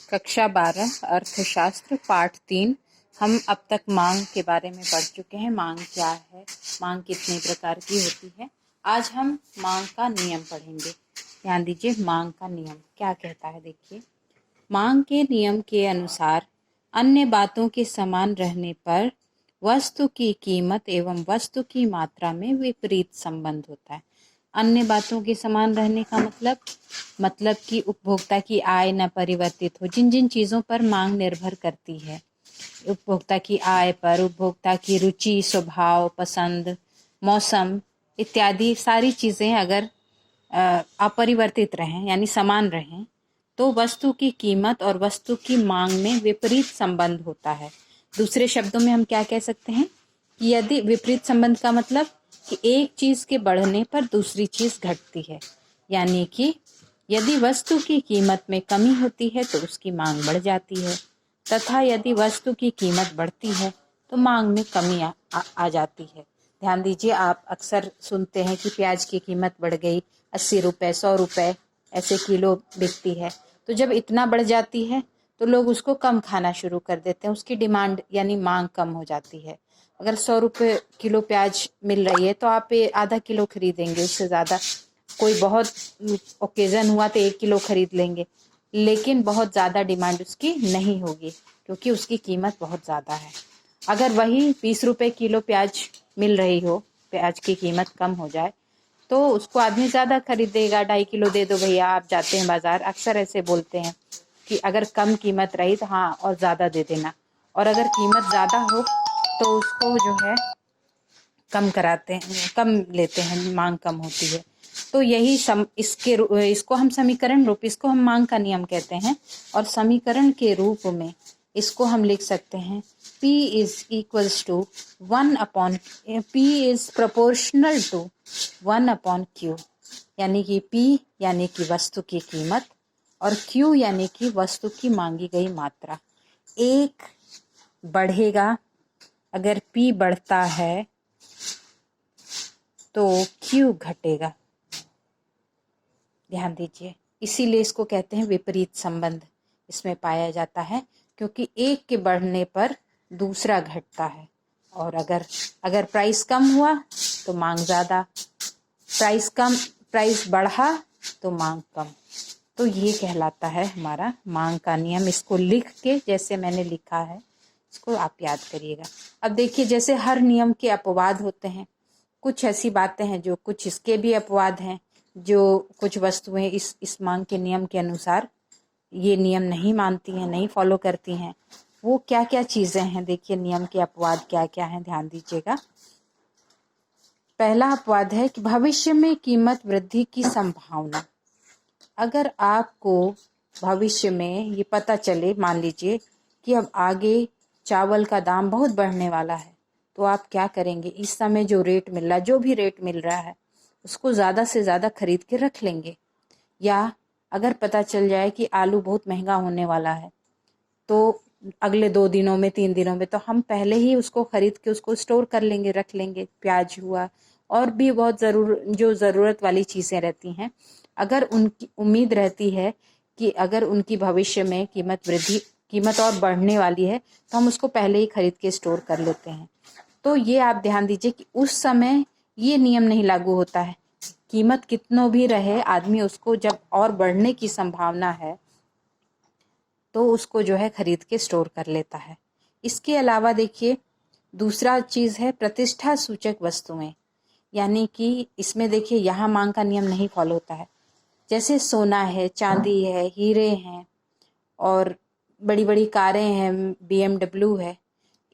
कक्षा 12 अर्थशास्त्र पाठ 3। हम अब तक मांग के बारे में पढ़ चुके हैं। मांग क्या है, मांग कितने प्रकार की होती है। आज हम मांग का नियम पढ़ेंगे। ध्यान दीजिए, मांग का नियम क्या कहता है। देखिए, मांग के नियम के अनुसार अन्य बातों के समान रहने पर वस्तु की कीमत एवं वस्तु की मात्रा में विपरीत संबंध होता है। अन्य बातों के समान रहने का मतलब कि उपभोक्ता की आय न परिवर्तित हो। जिन जिन चीज़ों पर मांग निर्भर करती है, उपभोक्ता की आय पर, उपभोक्ता की रुचि, स्वभाव, पसंद, मौसम इत्यादि सारी चीज़ें अगर अपरिवर्तित रहें यानी समान रहें, तो वस्तु की कीमत और वस्तु की मांग में विपरीत संबंध होता है। दूसरे शब्दों में हम क्या कह सकते हैं कि यदि विपरीत संबंध का मतलब कि एक चीज़ के बढ़ने पर दूसरी चीज़ घटती है, यानी कि यदि वस्तु की कीमत में कमी होती है तो उसकी मांग बढ़ जाती है, तथा यदि वस्तु की कीमत बढ़ती है तो मांग में कमी आ जाती है। ध्यान दीजिए, आप अक्सर सुनते हैं कि प्याज की कीमत बढ़ गई, 80 रुपये, 100 रुपये ऐसे किलो बिकती है। तो जब इतना बढ़ जाती है तो लोग उसको कम खाना शुरू कर देते हैं, उसकी डिमांड यानी मांग कम हो जाती है। अगर 100 रुपये किलो प्याज मिल रही है तो आप आधा किलो खरीदेंगे, उससे ज़्यादा। कोई बहुत ओकेज़न हुआ तो 1 किलो खरीद लेंगे, लेकिन बहुत ज़्यादा डिमांड उसकी नहीं होगी क्योंकि उसकी कीमत बहुत ज़्यादा है। अगर वही 20 रुपये किलो प्याज मिल रही हो, प्याज की कीमत कम हो जाए तो उसको आदमी ज़्यादा खरीदेगा। 2.5 किलो दे दो भैया, आप जाते हैं बाज़ार, अक्सर ऐसे बोलते हैं कि अगर कम कीमत रही तो हाँ और ज़्यादा दे देना, और अगर कीमत ज़्यादा हो तो उसको जो है कम कराते हैं, कम लेते हैं, मांग कम होती है। तो यही इसको हम समीकरण रूप, इसको हम मांग का नियम कहते हैं, और समीकरण के रूप में इसको हम लिख सकते हैं P is equals to 1 upon P is proportional to 1 upon Q, यानी कि P यानी कि वस्तु की कीमत और Q यानी कि वस्तु की मांगी गई मात्रा। एक बढ़ेगा, अगर P बढ़ता है तो Q घटेगा। ध्यान दीजिए, इसीलिए इसको कहते हैं विपरीत संबंध इसमें पाया जाता है, क्योंकि एक के बढ़ने पर दूसरा घटता है। और अगर प्राइस कम हुआ तो मांग ज़्यादा, प्राइस बढ़ा तो मांग कम। तो ये कहलाता है हमारा मांग का नियम। इसको लिख के, जैसे मैंने लिखा है, इसको आप याद करिएगा। अब देखिए, जैसे हर नियम के अपवाद होते हैं, कुछ ऐसी बातें हैं जो कुछ इसके भी अपवाद हैं, जो कुछ वस्तुएं इस मांग के नियम के अनुसार ये नियम नहीं मानती हैं, नहीं फॉलो करती हैं। वो क्या क्या चीज़ें हैं, देखिए नियम के अपवाद क्या क्या हैं, ध्यान दीजिएगा। पहला अपवाद है कि भविष्य में कीमत वृद्धि की संभावना। अगर आपको भविष्य में ये पता चले, मान लीजिए कि अब आगे चावल का दाम बहुत बढ़ने वाला है, तो आप क्या करेंगे? इस समय जो रेट मिल रहा है, जो भी रेट मिल रहा है, उसको ज़्यादा से ज़्यादा खरीद के रख लेंगे। या अगर पता चल जाए कि आलू बहुत महंगा होने वाला है, तो अगले 2 दिनों में, 3 दिनों में, तो हम पहले ही उसको खरीद के उसको स्टोर कर लेंगे, रख लेंगे। प्याज हुआ, और भी बहुत जो ज़रूरत वाली चीज़ें रहती हैं, अगर उनकी उम्मीद रहती है कि अगर उनकी भविष्य में कीमत और बढ़ने वाली है, तो हम उसको पहले ही खरीद के स्टोर कर लेते हैं। तो ये आप ध्यान दीजिए कि उस समय ये नियम नहीं लागू होता है। कीमत कितनों भी रहे, आदमी उसको जब और बढ़ने की संभावना है तो उसको जो है खरीद के स्टोर कर लेता है। इसके अलावा देखिए, दूसरा चीज़ है प्रतिष्ठा सूचक वस्तुएं, यानी कि इसमें देखिए यहाँ मांग का नियम नहीं फॉलो होता है। जैसे सोना है, चांदी है, हीरे हैं, और बड़ी बड़ी कारें हैं, BMW है,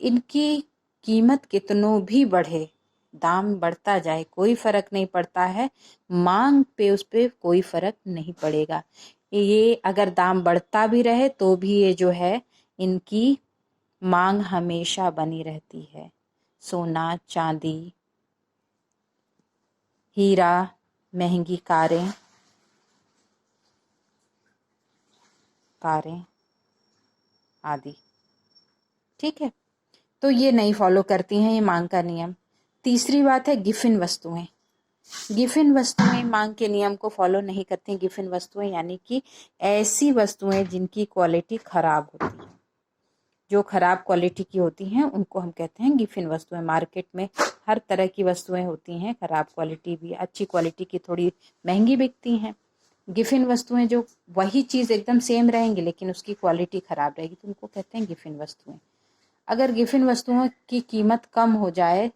इनकी कीमत कितनों भी बढ़े, दाम बढ़ता जाए, कोई फर्क नहीं पड़ता है, मांग पे उस पे कोई फर्क नहीं पड़ेगा। ये अगर दाम बढ़ता भी रहे तो भी ये जो है, इनकी मांग हमेशा बनी रहती है। सोना, चांदी, हीरा, महंगी कारें आदि। ठीक है, तो ये नहीं फॉलो करती हैं ये मांग का नियम। तीसरी बात है गिफिन वस्तुएं। गिफिन वस्तुएं मांग के नियम को फॉलो नहीं करती। गिफिन वस्तुएं यानी कि ऐसी वस्तुएं जिनकी क्वालिटी खराब होती है, जो खराब क्वालिटी की होती हैं उनको हम कहते हैं गिफिन वस्तुएं। मार्केट में हर तरह की वस्तुएं होती हैं, खराब क्वालिटी भी, अच्छी क्वालिटी की थोड़ी महंगी बिकती हैं। गिफिन वस्तुएं जो वही चीज़ एकदम सेम रहेंगी लेकिन उसकी क्वालिटी खराब रहेगी तो उनको कहते हैं गिफिन वस्तुएं। अगर गिफिन वस्तुओं की कीमत कम हो जाए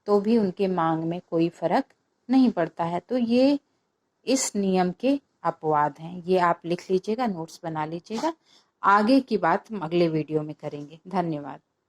तो भी उनके मांग में कोई फर्क नहीं पड़ता है। तो ये इस नियम के अपवाद हैं। ये आप लिख लीजिएगा, नोट्स बना लीजिएगा। आगे की बात हम अगले वीडियो में करेंगे। धन्यवाद।